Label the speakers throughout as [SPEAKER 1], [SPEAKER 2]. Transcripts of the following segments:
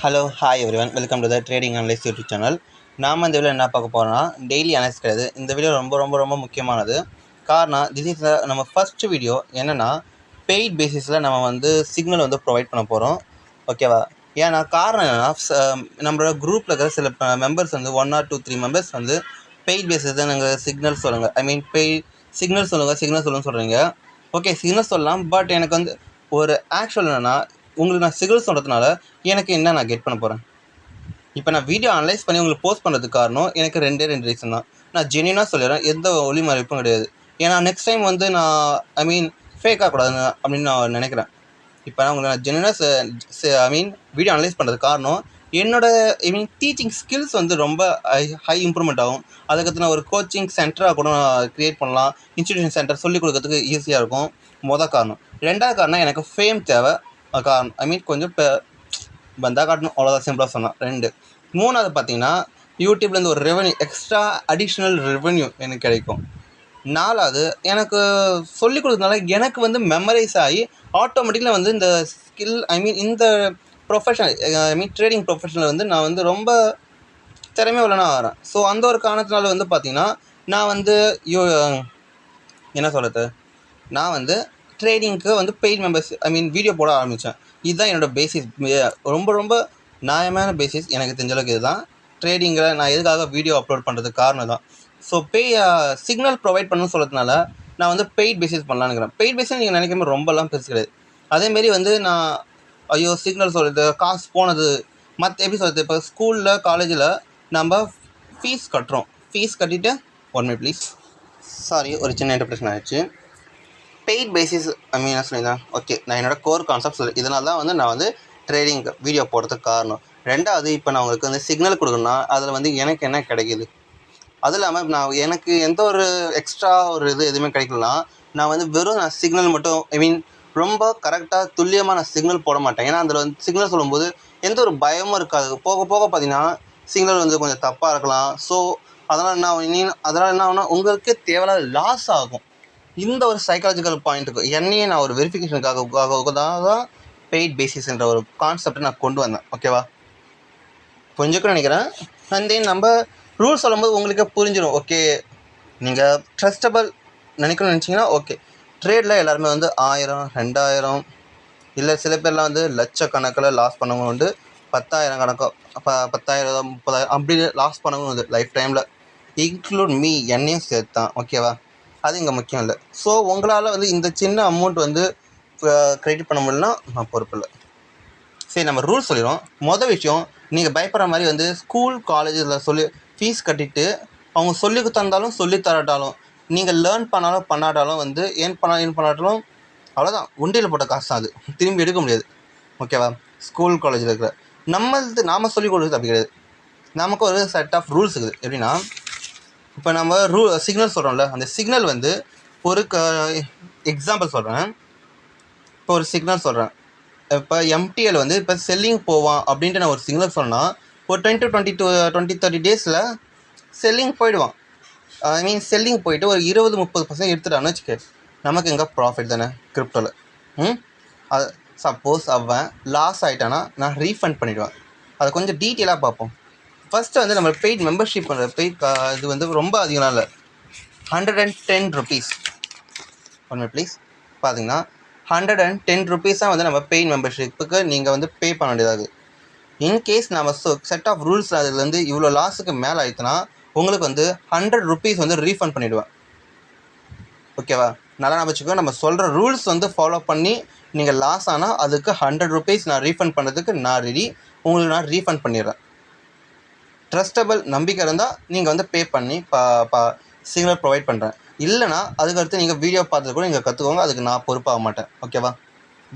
[SPEAKER 1] Hello hi everyone welcome to the trading analyse YouTube channel. நாம் இந்த video என்ன பார்க்க போகிறோம்னா டெய்லி அனலைஸ் கிடையாது. இந்த வீடியோ ரொம்ப ரொம்ப ரொம்ப முக்கியமானது. காரணம் திஸ் இஸ் நம்ம ஃபஸ்ட்டு வீடியோ. என்னென்னா பெய்ட் பேசிஸில் நம்ம சிக்னல் ப்ரொவைட் பண்ண போகிறோம். ஓகேவா? ஏன்னா காரணம் என்னென்னா நம்மளோட குரூப்பில் இருக்கிற சில members 1 or 2 3 members paid basis தான் நாங்கள் சிக்னல் சொல்லுங்கள். ஐ மீன் சிக்னல் சொல்லுங்கள் சொல்கிறீங்க. ஓகே, சிக்னல் சொல்லலாம். பட் எனக்கு ஒரு ஆக்சுவல் என்னென்னா உங்களுக்கு நான் சிக்னல் சொல்கிறதுனால எனக்கு என்ன நான் கெட் பண்ண போகிறேன். இப்போ நான் வீடியோ அனலைஸ் பண்ணி உங்களுக்கு போஸ்ட் பண்ணுறதுக்கு காரணம் எனக்கு ரெண்டு ரீசன் தான். நான் ஜென்யூனாக சொல்லிடுறேன், எந்த ஒளி மறைப்பும் கிடையாது. ஏன்னா நெக்ஸ்ட் டைம் நான் ஃபேக்காக கூடாதுன்னு அப்படின்னு நான் நினைக்கிறேன். இப்போ நான் உங்களுக்கு நான் ஜென்யூனாக வீடியோ அனலைஸ் பண்ணுறதுக்கு காரணம் என்னோட டீச்சிங் ஸ்கில்ஸ் ரொம்ப ஹை இம்ப்ரூவ்மெண்ட் ஆகும். அதுக்கடுத்து நான் ஒரு கோச்சிங் சென்டராக கூட நான் க்ரியேட் பண்ணலாம். இன்ஸ்டிடியூஷன் சென்டர் சொல்லிக் கொடுக்கறதுக்கு ஈஸியாக இருக்கும். மொதல் காரணம். ரெண்டாவது காரணம் எனக்கு ஃபேம் தேவை. காரணம் கொஞ்சம் வந்தால் காட்டணும், அவ்வளோதான். சிம்பிளாக சொன்னால் 2. மூணாவது பார்த்தீங்கன்னா யூடியூப்லேருந்து ஒரு ரெவன்யூ, எக்ஸ்ட்ரா அடிஷ்னல் ரெவன்யூ எனக்கு கிடைக்கும். 4வது எனக்கு சொல்லிக் கொடுத்ததுனால எனக்கு மெமரைஸ் ஆகி ஆட்டோமேட்டிக்கில் இந்த ஸ்கில் இந்த ப்ரொஃபஷனல் ட்ரேடிங் ப்ரொஃபஷனில் நான் ரொம்ப திறமை உள்ளனா ஆகிறேன். ஸோ அந்த ஒரு காரணத்தினால பார்த்தீங்கன்னா நான் என்ன சொல்கிறது, நான் ட்ரேடிங்க்கு பெய்ட் மெம்பர்ஸ் வீடியோ போட ஆரம்பித்தேன். இதுதான் என்னோடய பேசிஸ். ரொம்ப ரொம்ப நியாயமான பேசிஸ் எனக்கு தெரிஞ்சளவுக்கு. இதுதான் ட்ரேடிங்கில் நான் எதுக்காக வீடியோ அப்லோட் பண்ணுறதுக்கு காரணம் தான். ஸோ சிக்னல் ப்ரொவைட் பண்ணணும்னு சொல்கிறதுனால நான் பெய்ட் பேசிஸ் பண்ணலான்னுக்கிறேன். பெய்ட் பேசிஸ் நீங்கள் நினைக்கிற ரொம்பலாம் பெருசு கிடையாது. அதேமாரி நான் ஐயோ சிக்னல் சொல்கிறது காசு போனது மற்ற எப்படி சொல்கிறது. இப்போ ஸ்கூலில் காலேஜில் நம்ம ஃபீஸ் கட்டுறோம். ஃபீஸ் கட்டிவிட்டு 1 minute ப்ளீஸ், சாரி ஒரு சின்ன இன்டர்ப்ரேஷன் ஆகிடுச்சு. பெய்ட் பேசிஸ் என்ன சொல்லியிருந்தேன். ஓகே, நான் என்னோடய கோர் கான்செப்ட் சொல்லி இதனால தான் நான் ட்ரேடிங் வீடியோ போடுறதுக்கு காரணம். ரெண்டாவது, இப்போ நான் உங்களுக்கு சிக்னல் கொடுக்கணும்னா அதில் எனக்கு என்ன கிடைக்கிது. அதுவும் இல்லாமல் நான் எனக்கு எந்த ஒரு எக்ஸ்ட்ரா ஒரு எதுவுமே கிடைக்கலனா நான் வெறும் சிக்னல் மட்டும் ரொம்ப கரெக்டாக துல்லியமாக நான் சிக்னல் போட மாட்டேன். ஏன்னா அதில் சிக்னல் சொல்லும்போது எந்த ஒரு பயமும் இருக்காது. போக போக பார்த்தீங்கன்னா சிக்னல் கொஞ்சம் தப்பாக இருக்கலாம். ஸோ அதனால் என்ன ஆகுனா உங்களுக்கே தேவையில்லாத லாஸ் ஆகும். இந்த ஒரு சைக்காலஜிக்கல் பாயிண்ட்டுக்கு என்னையே நான் ஒரு வெரிஃபிகேஷனுக்காக தான் பெய்ட் பேசிஸ்ன்ற ஒரு கான்செப்டை நான் கொண்டு வந்தேன். ஓகேவா? புரிஞ்சுக்கணும்னு நினைக்கிறேன். அண்ட் தென் நம்ம ரூல்ஸ் சொல்லும்போது உங்களுக்கே புரிஞ்சிடும். ஓகே, நீங்கள் ட்ரஸ்டபிள் நினைக்கணும்னு நினச்சிங்கன்னா ஓகே. ட்ரேடில் எல்லாருமே 1000 2000 இல்லை சில பேர்லாம் லட்சக்கணக்கில் லாஸ் பண்ணவங்க 10,000 கணக்கோ 10,000 30,000 அப்படி லாஸ் பண்ணவங்க லைஃப் டைமில். இன்க்ளூட் மீ, என்னையும் சேர்த்து தான். ஓகேவா? அது இங்கே முக்கியம் இல்லை. ஸோ உங்களால் இந்த சின்ன அமௌண்ட் கிரெடிட் பண்ண முடியலன்னா நான் பொறுப்பு இல்லை. சரி, நம்ம ரூல்ஸ் சொல்லிடுவோம். மொதல் விஷயம், நீங்கள் பயப்படுற மாதிரி ஸ்கூல் காலேஜில் ஃபீஸ் கட்டிட்டு அவங்க சொல்லி தந்தாலும் சொல்லி தராட்டாலும் நீங்கள் லேர்ன் பண்ணாலும் பண்ணாட்டாலும் ஏன் பண்ணாட்டாலும் அவ்வளோதான். உண்டியில் போட்ட காசு தான் அது, திரும்பி எடுக்க முடியாது. ஓகேவா? ஸ்கூல் காலேஜில் இருக்கிற நாம் சொல்லிக் கொடுக்குறது அப்படி கிடையாது. நமக்கு ஒரு செட் ஆஃப் ரூல்ஸ் இருக்குது. எப்படின்னா, இப்போ நம்ம சிக்னல் சொல்கிறோம்ல, அந்த சிக்னல் ஒரு எக்ஸாம்பிள் சொல்கிறேன். இப்போ ஒரு சிக்னல் சொல்கிறேன். இப்போ எம்டிஎல் இப்போ செல்லிங் போவான் அப்படின்ட்டு நான் ஒரு சிக்னல் சொன்னால் ஒரு 20-30 டேஸில் செல்லிங் போயிடுவான். செல்லிங் போயிட்டு ஒரு 20-30% எடுத்துட்டான்னு வச்சுக்க, நமக்கு எங்கே ப்ராஃபிட் தானே கிரிப்டோவில். அது சப்போஸ் அவன் லாஸ் ஆகிட்டானா நான் ரீஃபண்ட் பண்ணிவிடுவேன். அதை கொஞ்சம் டீட்டெயிலாக பார்ப்போம். ஃபஸ்ட்டு நம்ம பெய்ட் மெம்பர்ஷிப் பண்ணுற பெய்ட் இது ரொம்ப அதிகம்லாம் இல்லை. 110 rupees. 1 minute please. பார்த்தீங்கன்னா 110 rupees தான் நம்ம பெய்ட் மெம்பர்ஷிப்புக்கு நீங்கள் பே பண்ண வேண்டியதாகுது. இன்கேஸ் நம்ம செட் ஆஃப் ரூல்ஸ் அதில் இவ்வளோ லாஸுக்கு மேலே ஆயிடுச்சுன்னா உங்களுக்கு 100 rupees ரீஃபண்ட் பண்ணிவிடுவேன். ஓகேவா? நல்லா நான் வச்சுக்கோ. நம்ம சொல்கிற ரூல்ஸ் ஃபாலோ பண்ணி நீங்கள் லாஸ் ஆனால் அதுக்கு 100 rupees நான் ரீஃபண்ட் பண்ணுறதுக்கு நான் ரெடி. உங்களுக்கு நான் ரீஃபண்ட் பண்ணிடுறேன். ட்ரஸ்டபிள் நம்பிக்கை இருந்தால் நீங்கள் பே பண்ணி சிக்னல் ப்ரொவைட் பண்ணுறேன். இல்லைனா அதுக்கடுத்து நீங்கள் வீடியோ பார்த்துட்டு கூட நீங்கள் கற்றுக்கோங்க. அதுக்கு நான் பொறுப்பாக மாட்டேன். ஓகேவா?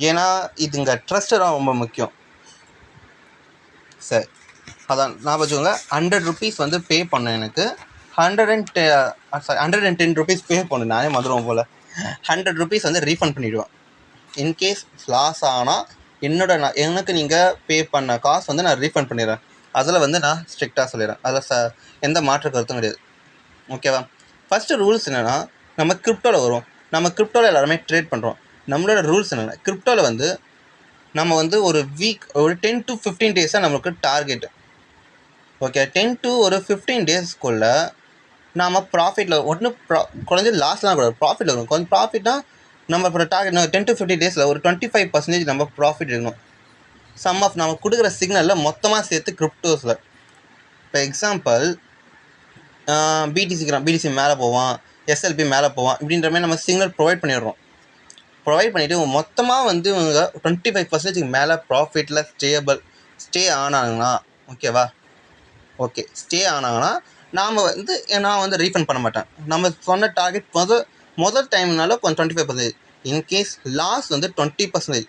[SPEAKER 1] ஏன்னா இது இங்கே ட்ரஸ்ட்டு தான் ரொம்ப முக்கியம். சரி, அதான் நான் வச்சுக்கோங்க. 100 rupees பே பண்ணேன். எனக்கு 110 rupees பே பண்ணு. நானே மதுரம் போல் 100 rupees ரீஃபண்ட் பண்ணிவிடுவேன். இன்கேஸ் லாஸ் ஆனால் எனக்கு நீங்கள் பே பண்ண காசு நான் ரீஃபண்ட் பண்ணிடுறேன். அதில் நான் ஸ்ட்ரிக்டாக சொல்லிடுறேன். அதில் எந்த மாற்று கருத்தும் கிடையாது. ஓகேவா? ஃபஸ்ட்டு ரூல்ஸ் என்னென்னா, நம்ம கிரிப்டோவில் வரும். நம்ம கிரிப்டோவில் எல்லாருமே ட்ரேட் பண்ணுறோம். நம்மளோட ரூல்ஸ் என்னென்னா, கிரிப்டோவில் நம்ம வந்து ஒரு வீக் ஒரு 10 to 15 டேஸாக நமக்கு டார்கெட். ஓகே, 10 to ஒரு 15 டேஸ்க்குள்ளே நாம் ப்ராஃபிட்டில் குறைஞ்சது லாஸ்லாம் கூட ப்ராஃபிட்டில் இருக்கணும். கொஞ்சம் ப்ராஃபிட்னா நம்ம இப்போ டார்கெட் 10 to 15 டேஸில் ஒரு 25% நம்ம ப்ராஃபிட் இருக்கணும். சம் ஆஃப் நம்ம கொடுக்குற சிக்னலில் மொத்தமாக சேர்த்து கிரிப்டோஸில். இப்போ எக்ஸாம்பிள் பிடிசி மேலே போவான், எஸ்எல்பி மேலே போவான், இப்படின்ற மாதிரி நம்ம சிக்னல் ப்ரொவைட் பண்ணிவிட்டு மொத்தமாக வந்து இவங்க 25% மேலே ப்ராஃபிட்டில் ஸ்டே ஆனாங்கன்னா ஓகேவா? ஓகே, ஸ்டே ஆனாங்கன்னா நான் வந்து ரீஃபண்ட் பண்ண மாட்டேன். நம்ம சொன்ன டார்கெட் முதல் டைம்னால கொஞ்சம் 25%. இன்கேஸ் லாஸ் வந்து 20%.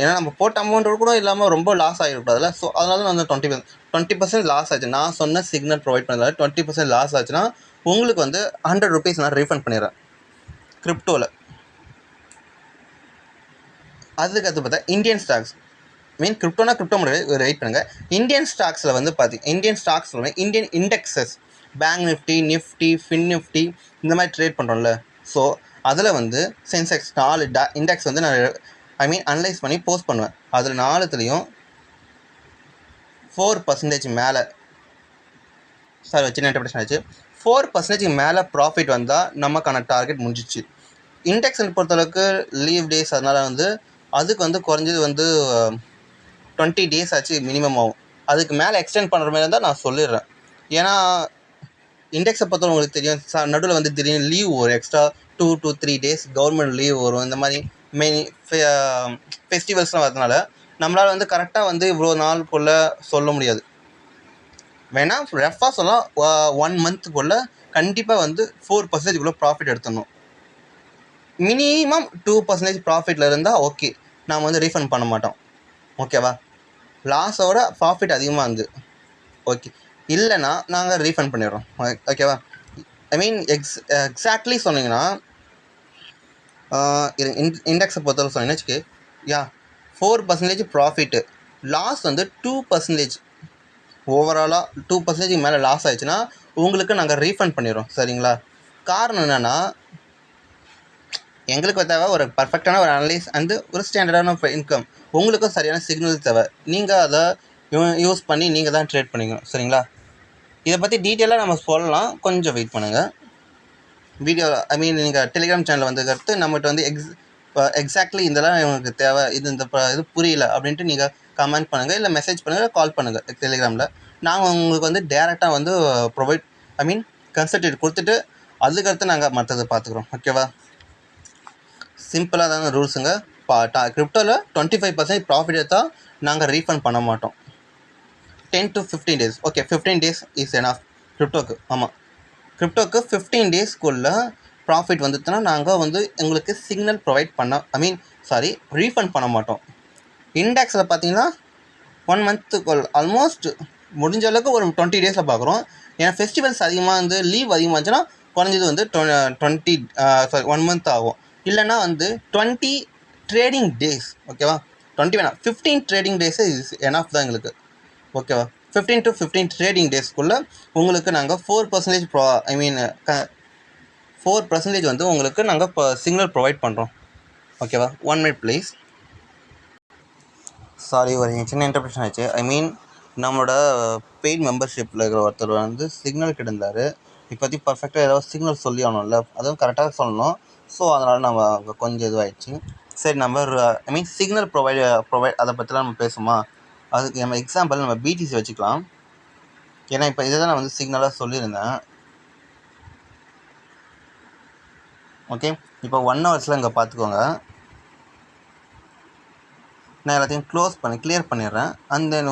[SPEAKER 1] ஏன்னா நம்ம போட்ட அமௌண்ட்டு கூட இல்லாமல் ரொம்ப லாஸ் ஆகிடக்கூடாதுல்ல. ஸோ அதனால நான் வந்து 20% லாஸ் ஆச்சு. நான் சொன்ன சிக்னல் ப்ரொவைட் பண்ணதால 20% லாஸ் ஆச்சுன்னா உங்களுக்கு வந்து 100 rupees நான் ரீஃபண்ட் பண்ணிடுறேன் கிரிப்டோவில். அதுக்கடுத்து பார்த்தா இந்தியன் ஸ்டாக்ஸ் கிரிப்டோனா கிரிப்டோ முறையை வெயிட் பண்ணுங்கள். இந்தியன் ஸ்டாக்ஸில் வந்து Indian indexes, bank Nifty, fin Nifty இந்த மாதிரி ட்ரேட் பண்ணுறோம்ல. ஸோ அதில் வந்து சென்செக்ஸ் 4 இண்டெக்ஸ் வந்து நான் அனலைஸ் பண்ணி போஸ்ட் பண்ணுவேன். அதில் 4த்துலேயும் 4% மேலே சின்ன இன்டர்பிரேஷன் ஆச்சு. 4% மேலே ப்ராஃபிட் வந்தால் நமக்கான டார்கெட் முடிஞ்சிச்சு. இண்டெக்ஸ் பொறுத்தளவுக்கு லீவ் டேஸ், அதனால் வந்து அதுக்கு வந்து குறைஞ்சது வந்து 20 days ஆச்சு மினிமம் ஆகும். அதுக்கு மேலே எக்ஸ்டெண்ட் பண்ணுற மாதிரி இருந்தால் நான் சொல்லிடுறேன். ஏன்னா இண்டெக்ஸை பொறுத்தவரை உங்களுக்கு தெரியும், நடுவில் வந்து திடீர்னு லீவ் வரும், extra 2 to 3 days government leave வரும். இந்த மாதிரி மெயின் ஃபெஸ்டிவல்ஸ்லாம் வரதுனால நம்மளால் வந்து கரெக்டாக வந்து இவ்வளோ நாளுக்குள்ளே சொல்ல முடியாது. வேணால் ரெஃபாக சொல்லலாம், 1 monthக்குள்ளே கண்டிப்பாக வந்து 4% ப்ராஃபிட் எடுத்துடணும். மினிமம் 2% ப்ராஃபிட்டில் இருந்தால் ஓகே, நாம் வந்து ரீஃபண்ட் பண்ண மாட்டோம். ஓகேவா? லாஸோட ப்ராஃபிட் அதிகமாக இருந்து ஓகே, இல்லைன்னா நாங்கள் ரீஃபண்ட் பண்ணிடுறோம். ஓகேவா? எக்ஸாக்ட்லி சொன்னீங்கன்னா இண்டெக்ஸை பொறுத்தவரை சொன்னீங்கன்னா வச்சுக்கு 4% ப்ராஃபிட்டு, லாஸ் வந்து 2%. ஓவராலாக 2% மேலே லாஸ் ஆயிடுச்சுன்னா உங்களுக்கு நாங்கள் ரீஃபண்ட் பண்ணிடுறோம். சரிங்களா? காரணம் என்னென்னா எங்களுக்கு தேவை ஒரு பர்ஃபெக்டான ஒரு அனலைஸ் அண்டு ஒரு ஸ்டாண்டர்டான இன்கம். உங்களுக்கும் சரியான சிக்னல் தேவை. நீங்கள் அதை யூஸ் பண்ணி நீங்கள் தான் ட்ரேட் பண்ணிக்கணும். சரிங்களா? இதை பற்றி டீட்டெயிலாக நம்ம சொல்லலாம், கொஞ்சம் வெயிட் பண்ணுங்கள். வீடியோ நீங்கள் டெலிகிராம் சேனலில் வந்ததுக்கடுத்து நம்மகிட்ட வந்து எக்ஸாக்ட்லி இதெல்லாம் எனக்கு தேவை, இது புரியல அப்படின்ட்டு நீங்கள் கமெண்ட் பண்ணுங்கள், இல்லை மெசேஜ் பண்ணுங்கள், கால் பண்ணுங்கள் டெலிகிராமில். நாங்கள் உங்களுக்கு வந்து டேரெக்டாக வந்து கன்சல்டேட் கொடுத்துட்டு அதுக்கடுத்து நாங்கள் மற்றதை பார்த்துக்குறோம். ஓகேவா? சிம்பிளாக தாங்க ரூல்ஸுங்க. கிரிப்டோவில் 25% ப்ராஃபிட் எடுத்தால் நாங்கள் ரீஃபண்ட் பண்ண மாட்டோம். 10 to 15 days. Okay, 15 days is enough கிரிப்டோக்கு. ஆமாம், கிரிப்டோக்கு 15 daysக்குள்ளே ப்ராஃபிட் வந்துச்சுன்னா நாங்கள் வந்து எங்களுக்கு சிக்னல் ப்ரொவைட் ரீஃபண்ட் பண்ண மாட்டோம். இண்டெக்ஸில் பார்த்தீங்கன்னா 1 monthக்குள்ள ஆல்மோஸ்ட் முடிஞ்ச அளவுக்கு ஒரு 20 days பார்க்குறோம். ஏன்னா ஃபெஸ்டிவல்ஸ் அதிகமாக வந்து லீவ் அதிகமாகச்சுன்னா குறைஞ்சது வந்து 1 month ஆகும். இல்லைன்னா வந்து 20 trading days. ஓகேவா? 20 வேணாம், 15 trading days இஸ் எனஃப் தான் எங்களுக்கு. ஓகேவா? 15 to 15 trading daysக்குள்ளே உங்களுக்கு நாங்கள் 4% 4% வந்து உங்களுக்கு நாங்கள் இப்போ சிக்னல் ப்ரொவைட் பண்ணுறோம். ஓகேவா? 1 minute ப்ளீஸ். சாரி, ஒரு சின்ன இன்டர்பிரேஷன் ஆச்சு. நம்மளோட பெய்ட் மெம்பர்ஷிப்பில் இருக்கிற ஒருத்தர் வந்து சிக்னல் கிடந்தார். இப்போதி பர்ஃபெக்டாக ஏதாவது சிக்னல் சொல்லி ஆகணும்ல, அதுவும் கரெக்டாக சொல்லணும். ஸோ அதனால் நம்ம அங்கே கொஞ்சம் இதுவாகிடுச்சு. சரி, நம்ம சிக்னல் ப்ரொவைட் அதை பற்றிலாம் நம்ம பேசுமா? அதுக்கு நம்ம எக்ஸாம்பிள் நம்ம பிடிசி வச்சுக்கலாம். ஏன்னா இப்போ இதை தான் நான் வந்து சிக்னலாக சொல்லியிருந்தேன். ஓகே, இப்போ 1 hours இங்கே பார்த்துக்கோங்க. நான் எல்லாத்தையும் கிளியர் பண்ணிடுறேன். அண்ட் தென்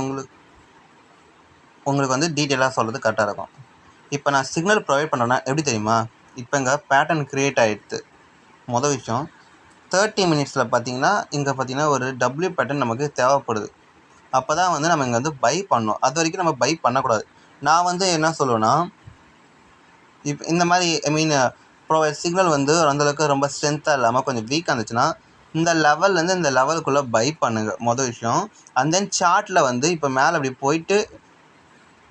[SPEAKER 1] உங்களுக்கு வந்து டீட்டெயிலாக சொல்கிறது கரெக்டாக இருக்கும். இப்போ நான் சிக்னல் ப்ரொவைட் பண்ணுறேன்னா எப்படி தெரியுமா? இப்போ இங்கே பேட்டர்ன் க்ரியேட் ஆகிடுது. மொதல் விஷயம் 30 minutesல பார்த்தீங்கன்னா ஒரு டபிள்யூ பேட்டர்ன் நமக்கு தேவைப்படுது. அப்போ தான் வந்து நம்ம இங்கே வந்து பை பண்ணோம். அது வரைக்கும் நம்ம பை பண்ணக்கூடாது. நான் வந்து என்ன சொல்லுவேன்னா, இப்போ இந்த மாதிரி சிக்னல் வந்து அந்தளவுக்கு ரொம்ப ஸ்ட்ரென்த்தாக இல்லாமல் கொஞ்சம் வீக்காக இருந்துச்சுன்னா இந்த லெவல்லேருந்து இந்த லெவலுக்குள்ளே பை பண்ணுங்கள் மொதல் விஷயம். அண்ட் தென் சார்ட்டில் வந்து இப்போ மேலே அப்படி போயிட்டு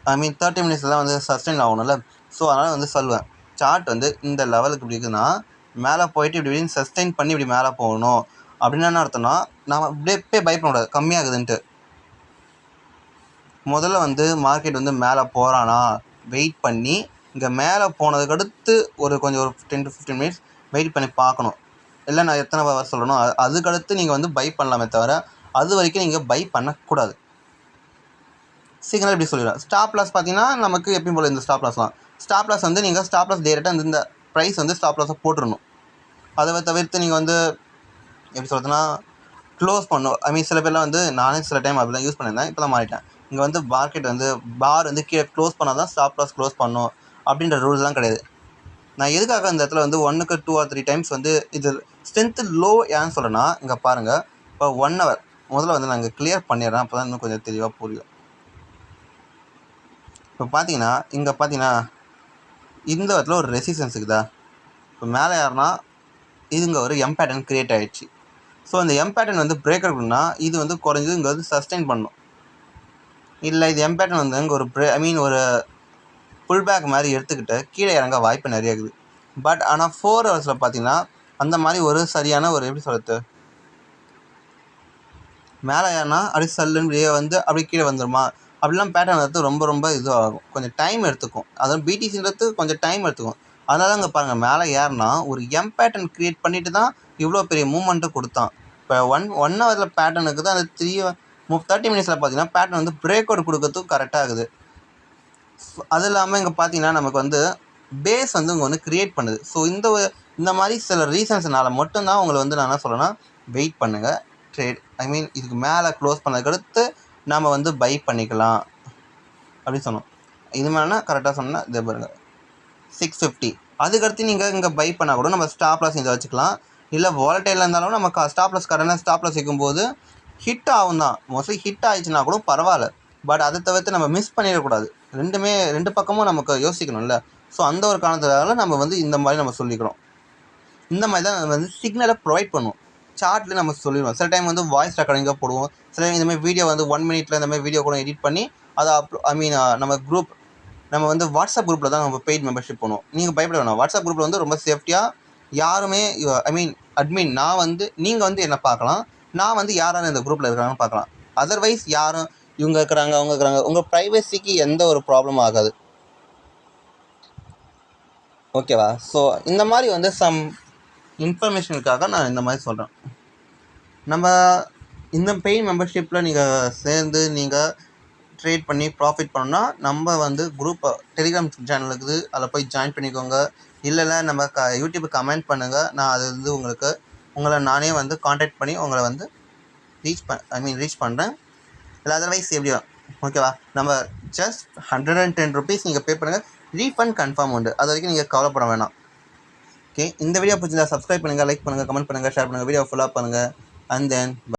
[SPEAKER 1] 30 minutesலாம் வந்து சஸ்டெயின் ஆகணும்ல. ஸோ அதனால் வந்து சொல்லுவேன், சார்ட் வந்து இந்த லெவலுக்கு இப்படி இருக்குதுன்னா மேலே போயிட்டு இப்படி சஸ்டெயின் பண்ணி இப்படி மேலே போகணும். அப்படின்னா என்ன அர்த்தம்னா, நம்ம அப்படியே பை பண்ணக்கூடாது கம்மியாகுதுன்ட்டு. முதல்ல வந்து மார்க்கெட் வந்து மேலே போகிறானா வெயிட் பண்ணி, இங்கே மேலே போனதுக்கடுத்து கொஞ்சம் ஒரு 10 to 15 மினிட்ஸ் வெயிட் பண்ணி பார்க்கணும். இல்லை நான் எத்தனை ஹவர் சொல்லணும், அதுக்கடுத்து நீங்கள் வந்து பை பண்ணலாமே தவிர அது வரைக்கும் நீங்கள் பை பண்ணக்கூடாது. சிக்னல் இப்படி சொல்லிடுறேன். ஸ்டாப் லாஸ் பார்த்தீங்கன்னா நமக்கு எப்பயும் போல் இந்த ஸ்டாப் லாஸ் வந்து நீங்கள் ஸ்டாப் லாஸ் டேரெக்டாக இந்த ப்ரைஸ் வந்து ஸ்டாப் லாஸை போட்டுடணும். அதை தவிர்த்து நீங்கள் வந்து எப்படி சொல்கிறதுனா க்ளோஸ் பண்ணும். சில பேர்லாம் வந்து நானே சில டைம் அப்படி தான் யூஸ் பண்ணியிருந்தேன். இப்போ தான் மாறிட்டேன். இங்கே வந்து மார்க்கெட் வந்து பார் வந்து கீழே க்ளோஸ் பண்ணால் தான் ஸ்டாப் லாஸ் க்ளோஸ் பண்ணும் அப்படின்ற ரூல்ஸ்லாம் கிடையாது. நான் எதுக்காக இந்த இடத்துல வந்து 1க்கு 2 or 3 டைம்ஸ் வந்து இது ஸ்ட்ரென்த்து லோ ஏன்னு சொல்கிறேன்னா, இங்கே பாருங்கள். இப்போ 1 hour முதல்ல வந்து நான் இங்கே கிளியர் பண்ணிடுறேன். அப்போ தான் இன்னும் கொஞ்சம் தெளிவாக புரியும். இப்போ பார்த்தீங்கன்னா இந்த இடத்துல ஒரு ரெசிஸ்டன்ஸ் இருக்குதா. இப்போ மேலே யாருன்னா இதுங்க ஒரு எம் பேட்டர்ன் க்ரியேட் ஆகிடுச்சு. ஸோ இந்த எம் பேட்டர்ன் வந்து பிரேக் அவுட்னா இது வந்து குறைஞ்சது இங்கே வந்து சஸ்டெயின் பண்ணணும். இல்லை இது எம் பேட்டர்ன் வந்து இங்கே ஒரு புல் பேக் மாதிரி எடுத்துக்கிட்டு கீழே இறங்க வாய்ப்பு நிறைய இருக்குது. பட் ஆனால் 4 hours பார்த்தீங்கன்னா அந்த மாதிரி ஒரு சரியான எப்படி சொல்கிறது, மேலே ஏன்னா அப்படி சல்லுன்னு வந்து அப்படி கீழே வந்துடுமா அப்படிலாம் பேட்டர்ன் வந்து ரொம்ப இதுவாகும். கொஞ்சம் டைம் எடுத்துக்கும். அதாவது பிடிசின்றது கொஞ்சம் டைம் எடுத்துக்கும். அதனால அங்கே பாருங்கள், மேலே ஏறினா ஒரு எம் பேட்டர்ன் க்ரியேட் பண்ணிட்டு தான் இவ்வளோ பெரிய மூமெண்ட்டு கொடுத்தான். இப்போ ஒன் ஹவரில் பேட்டர்னுக்கு தான் அந்த 30 மினிட்ஸில் பார்த்தீங்கன்னா பேட்டர்ன் வந்து பிரேக் அவுட் கொடுக்கறதுக்கும் கரெக்டாக ஆகுது. அது இல்லாமல் இங்கே பார்த்தீங்கன்னா நமக்கு வந்து பேஸ் வந்து இங்கே வந்து க்ரியேட் பண்ணுது. ஸோ இந்த மாதிரி சில ரீசன்ஸ்னால மட்டும்தான் உங்களை வந்து நான் என்ன சொல்கிறேன்னா, வெயிட் பண்ணுங்கள். ட்ரேட் இதுக்கு மேலே க்ளோஸ் பண்ணதுக்கடுத்து நம்ம வந்து பை பண்ணிக்கலாம் அப்படின்னு சொன்னோம். இது மாதிரினா கரெக்டாக சொன்னால் இதே பாருங்கள் 650. அதுக்கடுத்து நீங்கள் இங்கே பை பண்ணால் கூட நம்ம ஸ்டாப் லாஸ் இதை வச்சுக்கலாம். இல்லை வாலட்டைலில் இருந்தாலும் நம்ம ஸ்டாப் லாஸ் கரெக்டாக ஸ்டாப் லாஸ் வைக்கும்போது ஹிட் ஆகும் தான். மோஸ்ட்லி ஹிட் ஆயிடுச்சுன்னா கூட பரவாயில்ல. பட் அதை தவிர்த்து நம்ம மிஸ் பண்ணிடக்கூடாது. ரெண்டு பக்கமும் நமக்கு யோசிக்கணும்ல. ஸோ அந்த ஒரு காரணத்தினால நம்ம வந்து இந்த மாதிரி நம்ம சொல்லிக்கிறோம். இந்த மாதிரி தான் நம்ம வந்து சிக்னலை ப்ரொவைட் பண்ணுவோம். சார்ட்டில் நம்ம சொல்லிடுவோம். சில டைம் வந்து வாய்ஸ் ரெக்கார்டிங்காக போடுவோம். சில டைம் இந்த மாதிரி வீடியோ வந்து 1 minute இந்த மாதிரி வீடியோ கூட எடிட் பண்ணி அதை நம்ம வந்து வாட்ஸ்அப் குரூப்பில் தான் நம்ம பெய்ட் மெம்பர்ஷிப் பண்ணுவோம். நீங்கள் பயப்பட வேணாம். வாட்ஸ்அப் குரூப்பில் வந்து ரொம்ப சேஃப்டியாக யாருமே அட்மின் நீங்கள் வந்து என்ன பார்க்கலாம். நான் வந்து யாரும் இந்த குரூப்பில் இருக்கிறாங்கன்னு பார்க்கலாம். அதர்வைஸ் யாரும் இவங்க இருக்கிறாங்க அவங்க இருக்கிறாங்க, உங்கள் ப்ரைவசிக்கு எந்த ஒரு ப்ராப்ளமும் ஆகாது. ஓகேவா? ஸோ இந்த மாதிரி வந்து சம் இன்ஃபர்மேஷனுக்காக நான் இந்த மாதிரி சொல்கிறேன். நம்ம இந்த பெய்ட் மெம்பர்ஷிப்பில் நீங்கள் சேர்ந்து நீங்கள் ட்ரேட் பண்ணி ப்ராஃபிட் பண்ணோன்னா நம்ம வந்து குரூப்பை டெலிகிராம் சேனல் இருக்குது, அதில் போய் ஜாயின் பண்ணிக்கோங்க. இல்லைல்ல நம்ம யூடியூப் கமெண்ட் பண்ணுங்கள். நான் அது வந்து உங்களை நானே வந்து காண்டாக்ட் பண்ணி உங்களை வந்து ரீச் பண்ணுறேன். இல்லை அதர்வைஸ் எப்படியா ஓகேவா? நம்ம ஜஸ்ட் 110 rupees நீங்கள் பே பண்ணுங்கள். ரீஃபண்ட் கன்ஃபார்ம் உண்டு. அது வரைக்கும் நீங்கள் கவலைப்பட வேணாம். ஓகே, இந்த வீடியோ பிடிச்சிருந்தா சப்ஸ்கிரைப் பண்ணுங்கள், லைக் பண்ணுங்கள், கமெண்ட் பண்ணுங்கள், ஷேர் பண்ணுங்கள், வீடியோ ஃபுல்லாக பண்ணுங்கள். And then